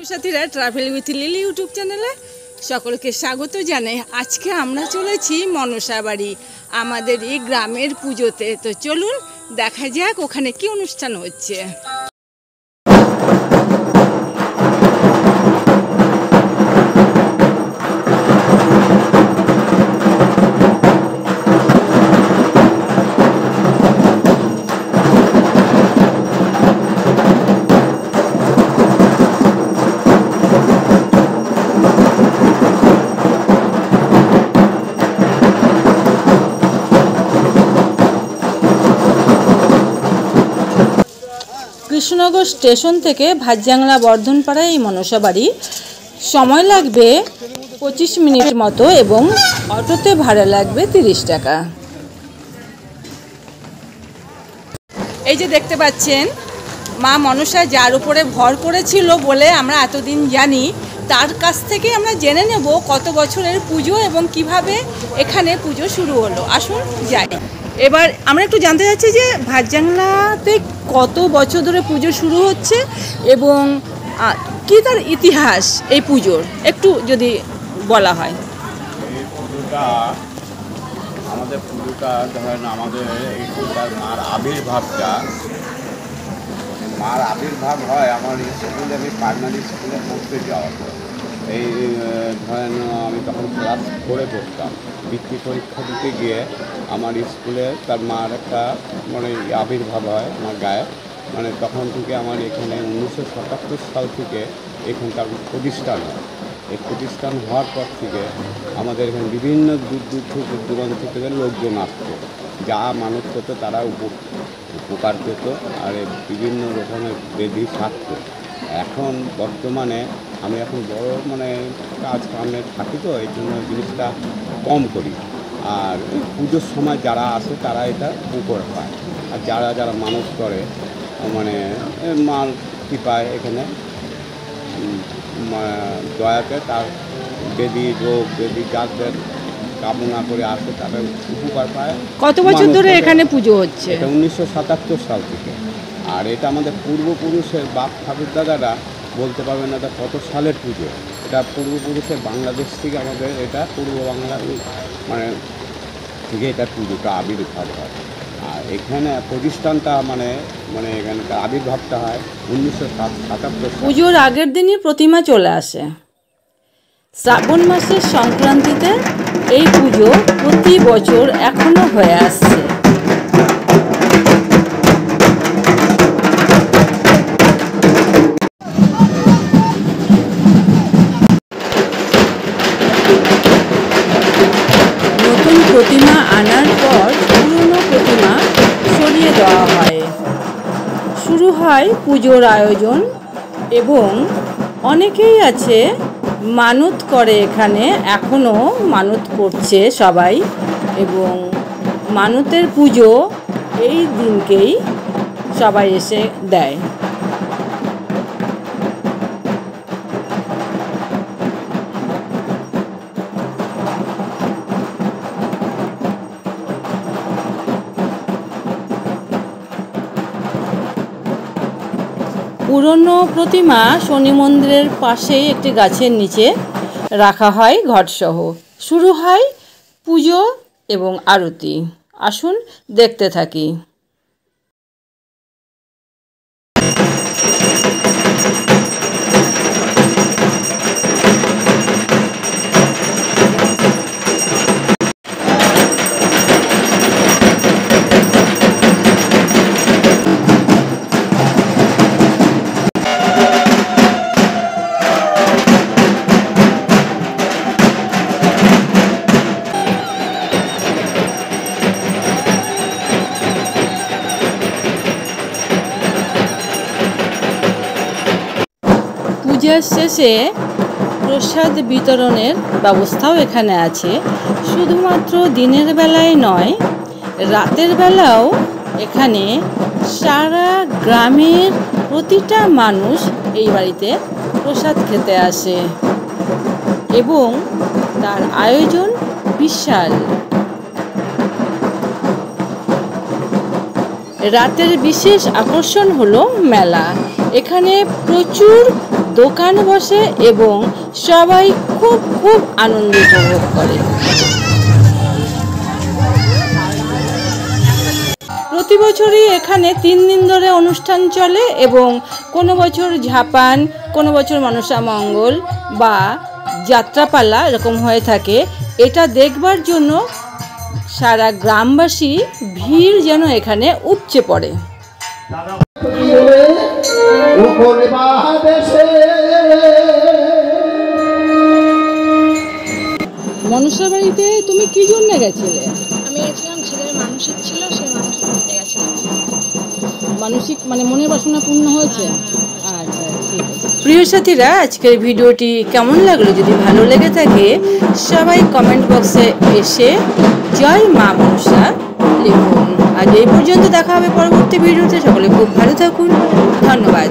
সাথীরা travel with lily YouTube চ্যানেলে সকলকে স্বাগত জানাই। আজকে আমরা চলেছি মনসা বাড়ি, আমাদের এই গ্রামের পুজোতে। তো চলুন দেখা যাক ওখানে কি অনুষ্ঠান হচ্ছে। কৃষ্ণনগর স্টেশন থেকে ভাতজাংলা বর্ধনপাড়া এই মনসা বাড়ি সময় লাগবে 25 মিনিট মতো এবং অটোতে ভাড়া লাগবে 30 টাকা। এই যে দেখতে পাচ্ছেন মা মনসা যার উপরে ভর করেছিল বলে আমরা এতদিন জানি, তার কাছ থেকে আমরা জেনে নেব কত বছরের পুজো এবং কিভাবে এখানে পুজো শুরু হলো। আসুন যাই। এবার আমরা একটু জানতে চাচ্ছি যে ভাতজাংলাতে কত বছর ধরে পুজো শুরু হচ্ছে এবং কি তার ইতিহাস এই পুজোর একটু যদি বলা হয়। এই পুজোটা ধরেন আমাদের এইখানকার মার আবির্ভাব হয় আমার স্কুলে, আমি প্রাইমারি স্কুলে পড়তে যাওয়ার পর। এই ধরেন আমি তখন ক্লাস 4-এ পড়তাম। বৃত্তি পরীক্ষা দিতে গিয়ে আমার স্কুলে তার মার একটা আবির্ভাব হয় আমার গায়ে। তখন থেকে আমার এখানে 1977 সাল থেকে এখানকার প্রতিষ্ঠান হয়। এই প্রতিষ্ঠান হওয়ার পর থেকে আমাদের এখানে বিভিন্ন দূর দূরান্ত থেকে লোকজন আসতো, যা মানত করতো তারা উপকার পেত, আর বিভিন্ন রকমের বেদি থাকতো। এখন বর্তমানে আমি এখন বড় কাজ কামে থাকি, তো এই জন্য জিনিসটা কম করি। আর পুজোর সময় যারা আসে তারা এটা উপকার পায়, আর যারা মানত করে মাল কৃপায় এখানে দয়াতে তার বেদি যাদের কামনা করে আসে তারা উপকার পায়। কত বছর ধরে এখানে পুজো হচ্ছে? এটা 1977 সাল থেকে। আর এটা আমাদের পূর্বপুরুষের বাপ ঠাকুরদাদারা বলতে পারবেন না এটা কত সালের পুজো। এটা পূর্বপুরুষের বাংলাদেশ থেকে আমাদের এটা পূর্ব বাংলার থেকে এটা পুজোটা আবির্ভাব হয়। আর এখানে প্রতিষ্ঠানটা এখানকার আবির্ভাবটা হয় 1977। পুজোর আগের দিনই প্রতিমা চলে আসে। শ্রাবণ মাসের সংক্রান্তিতে এই পুজো প্রতি বছর এখনো হয়ে আসছে। নতুন প্রতিমা আনার পর পুরনো প্রতিমা সরিয়ে দেওয়া হয়। শুরু হয় পুজোর আয়োজন এবং অনেকেই আছে মানত করে, এখানে এখনও মানত করছে সবাই, এবং মানতের পুজো এই দিনকেই সবাই এসে দেয়। পুরনো প্রতিমা শনি মন্দিরের পাশেই একটি গাছের নিচে রাখা হয় ঘটসহ। শুরু হয় পুজো এবং আরতি। আসুন দেখতে থাকি। পূজার শেষে প্রসাদ বিতরণের ব্যবস্থাও এখানে আছে। শুধুমাত্র দিনের বেলায় নয়, রাতের বেলাও এখানে সারা গ্রামের প্রতিটা মানুষ এই বাড়িতে প্রসাদ খেতে আসে এবং তার আয়োজন বিশাল। রাতের বিশেষ আকর্ষণ হলো মেলা। এখানে প্রচুর দোকান বসে এবং সবাই খুব খুব আনন্দ উপভোগ করে। প্রতি বছরই এখানে 3 দিন ধরে অনুষ্ঠান চলে এবং কোনো বছর ঝাপান, কোনো বছর মনসা মঙ্গল বা যাত্রাপালা এরকম হয়ে থাকে। এটা দেখবার জন্য সারা গ্রামবাসী ভিড় যেন এখানে উপচে পড়ে। মনসা বাড়িতে তুমি কি জন্য গেছিলে? আমি গেছিলাম, ছেলের মানসিক ছিল, সেই মানসিক করতে গেছিলাম। মানসিক মানে মনের বাসনা পূর্ণ হয়েছে? আচ্ছা, ঠিক আছে। প্রিয় সাথীরা, আজকের ভিডিওটি কেমন লাগলো? যদি ভালো লেগে থাকে সবাই কমেন্ট বক্সে এসে জয় মা মনসা লিখুন। আজ এই পর্যন্ত, দেখা হবে পরবর্তী ভিডিওতে। সকলে খুব ভালো থাকুন, ধন্যবাদ।